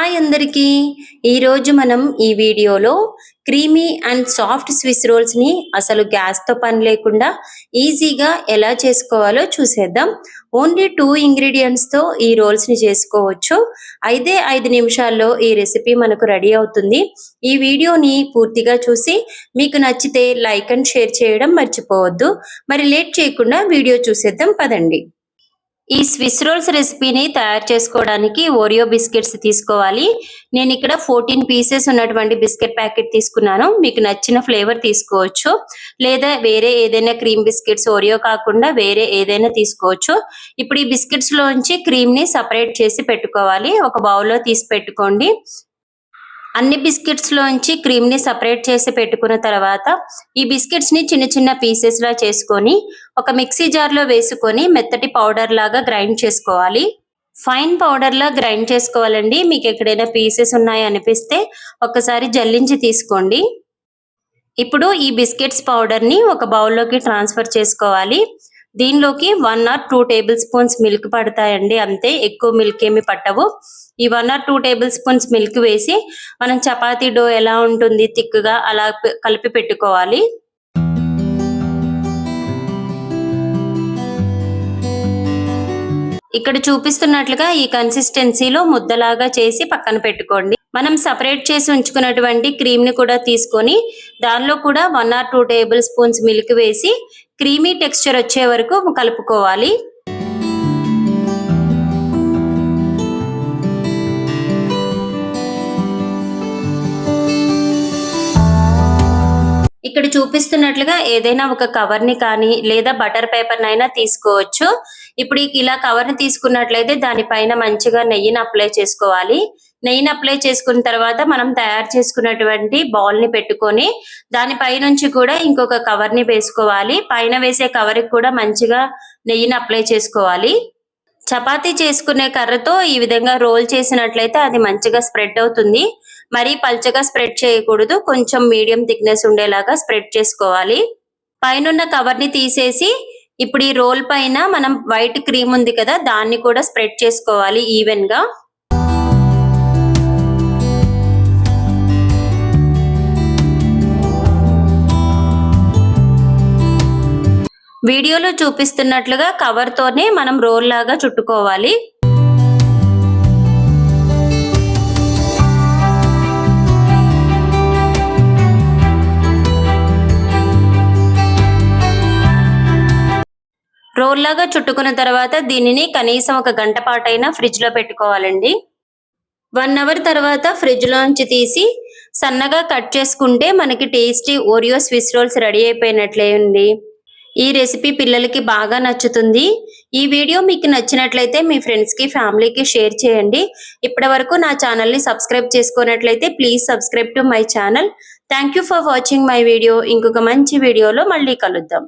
Hi అందరికీ ఈరోజు మనం ఈ వీడియోలో క్రీమీ అండ్ సాఫ్ట్ స్విస్ రోల్స్ని అసలు గ్యాస్తో పని లేకుండా ఈజీగా ఎలా చేసుకోవాలో చూసేద్దాం. ఓన్లీ 2 ఇంగ్రీడియంట్స్తో ఈ రోల్స్ని చేసుకోవచ్చు. 5 నిమిషాల్లో ఈ రెసిపీ మనకు రెడీ అవుతుంది. ఈ వీడియోని పూర్తిగా చూసి మీకు నచ్చితే లైక్ అండ్ షేర్ చేయడం మర్చిపోవద్దు. మరి లేట్ చేయకుండా వీడియో చూసేద్దాం పదండి. ఈ స్విస్ రోల్స్ రెసిపీని తయారు చేసుకోవడానికి ఓరియో బిస్కెట్స్ తీసుకోవాలి. నేను ఇక్కడ 14 పీసెస్ ఉన్నటువంటి బిస్కెట్ ప్యాకెట్ తీసుకున్నాను. మీకు నచ్చిన ఫ్లేవర్ తీసుకోవచ్చు, లేదా వేరే ఏదైనా క్రీమ్ బిస్కెట్స్ ఓరియో కాకుండా వేరే ఏదైనా తీసుకోవచ్చు. ఇప్పుడు ఈ బిస్కెట్స్ లోంచి క్రీమ్ ని సపరేట్ చేసి పెట్టుకోవాలి. ఒక బౌల్లో తీసి పెట్టుకోండి. అన్ని బిస్కెట్స్ లోంచి క్రీమ్ ని సపరేట్ చేసి పెట్టుకున్న తర్వాత ఈ బిస్కెట్స్ ని చిన్న చిన్న పీసెస్ లా చేసుకొని ఒక మిక్సీ జార్ లో వేసుకొని మెత్తటి పౌడర్ లాగా గ్రైండ్ చేసుకోవాలి. ఫైన్ పౌడర్ లా గ్రైండ్ చేసుకోవాలండి. మీకు ఎక్కడైనా పీసెస్ ఉన్నాయి అనిపిస్తే ఒకసారి జల్లించి తీసుకోండి. ఇప్పుడు ఈ బిస్కెట్స్ పౌడర్ ని ఒక బౌల్లోకి ట్రాన్స్ఫర్ చేసుకోవాలి. దీనిలోకి 1 or 2 టేబుల్ స్పూన్స్ మిల్క్ పడతాయండి, అంతే, ఎక్కువ మిల్క్ ఏమి పట్టవు. ఈ 1 or 2 టేబుల్ స్పూన్స్ మిల్క్ వేసి మనం చపాతీ డో ఎలా ఉంటుంది థిక్గా అలా కలిపి పెట్టుకోవాలి. ఇక్కడ చూపిస్తున్నట్లుగా ఈ కన్సిస్టెన్సీలో ముద్దలాగా చేసి పక్కన పెట్టుకోండి. మనం సపరేట్ చేసి ఉంచుకున్నటువంటి క్రీమ్ ని కూడా తీసుకొని దానిలో కూడా 1 or 2 టేబుల్ స్పూన్స్ మిల్క్ వేసి క్రీమీ టెక్స్చర్ వచ్చే వరకు కలుపుకోవాలి. ఇక్కడ చూపిస్తున్నట్లుగా ఏదైనా ఒక కవర్ ని కానీ లేదా బటర్ పేపర్ నైనా తీసుకోవచ్చు. ఇప్పుడు ఇలా కవర్ ని తీసుకున్నట్లయితే దానిపైన మంచిగా నెయ్యిని అప్లై చేసుకోవాలి. నెయ్యిని అప్లై చేసుకున్న తర్వాత మనం తయారు చేసుకున్నటువంటి బౌల్ ని పెట్టుకొని దానిపై నుంచి కూడా ఇంకొక కవర్ ని వేసుకోవాలి. పైన వేసే కవర్ కి కూడా మంచిగా నెయ్యిని అప్లై చేసుకోవాలి. చపాతీ చేసుకునే కర్రతో ఈ విధంగా రోల్ చేసినట్లయితే అది మంచిగా స్ప్రెడ్ అవుతుంది. మరీ పల్చగా స్ప్రెడ్ చేయకూడదు, కొంచెం మీడియం థిక్నెస్ ఉండేలాగా స్ప్రెడ్ చేసుకోవాలి. పైనున్న కవర్ ని తీసేసి ఇప్పుడు ఈ రోల్ పైన మనం వైట్ క్రీమ్ ఉంది కదా దాన్ని కూడా స్ప్రెడ్ చేసుకోవాలి ఈవెన్ గా. వీడియోలో చూపిస్తున్నట్లుగా కవర్ తోనే మనం రోల్ లాగా చుట్టుకోవాలి. రోల్ లాగా చుట్టుకున్న తర్వాత దీనిని కనీసం 1 గంట పాటైనా ఫ్రిడ్జ్ లో పెట్టుకోవాలండి. 1 అవర్ తర్వాత ఫ్రిడ్జ్ లోంచి తీసి సన్నగా కట్ చేసుకుంటే మనకి tasty Oreo Swiss rolls ready అయిపోయినట్లే ఉంది. ఈ రెసిపీ పిల్లలకి బాగా నచ్చుతుంది. ఈ వీడియో మీకు నచ్చినట్లయితే మీ ఫ్రెండ్స్ కి ఫ్యామిలీకి షేర్ చేయండి. ఇప్పటి వరకు నా ఛానల్ ని సబ్స్క్రైబ్ చేసుకున్నట్లయితే please subscribe to my channel. Thank you for watching my video. ఇంకొక మంచి వీడియోలో మళ్ళీ కలుద్దాం.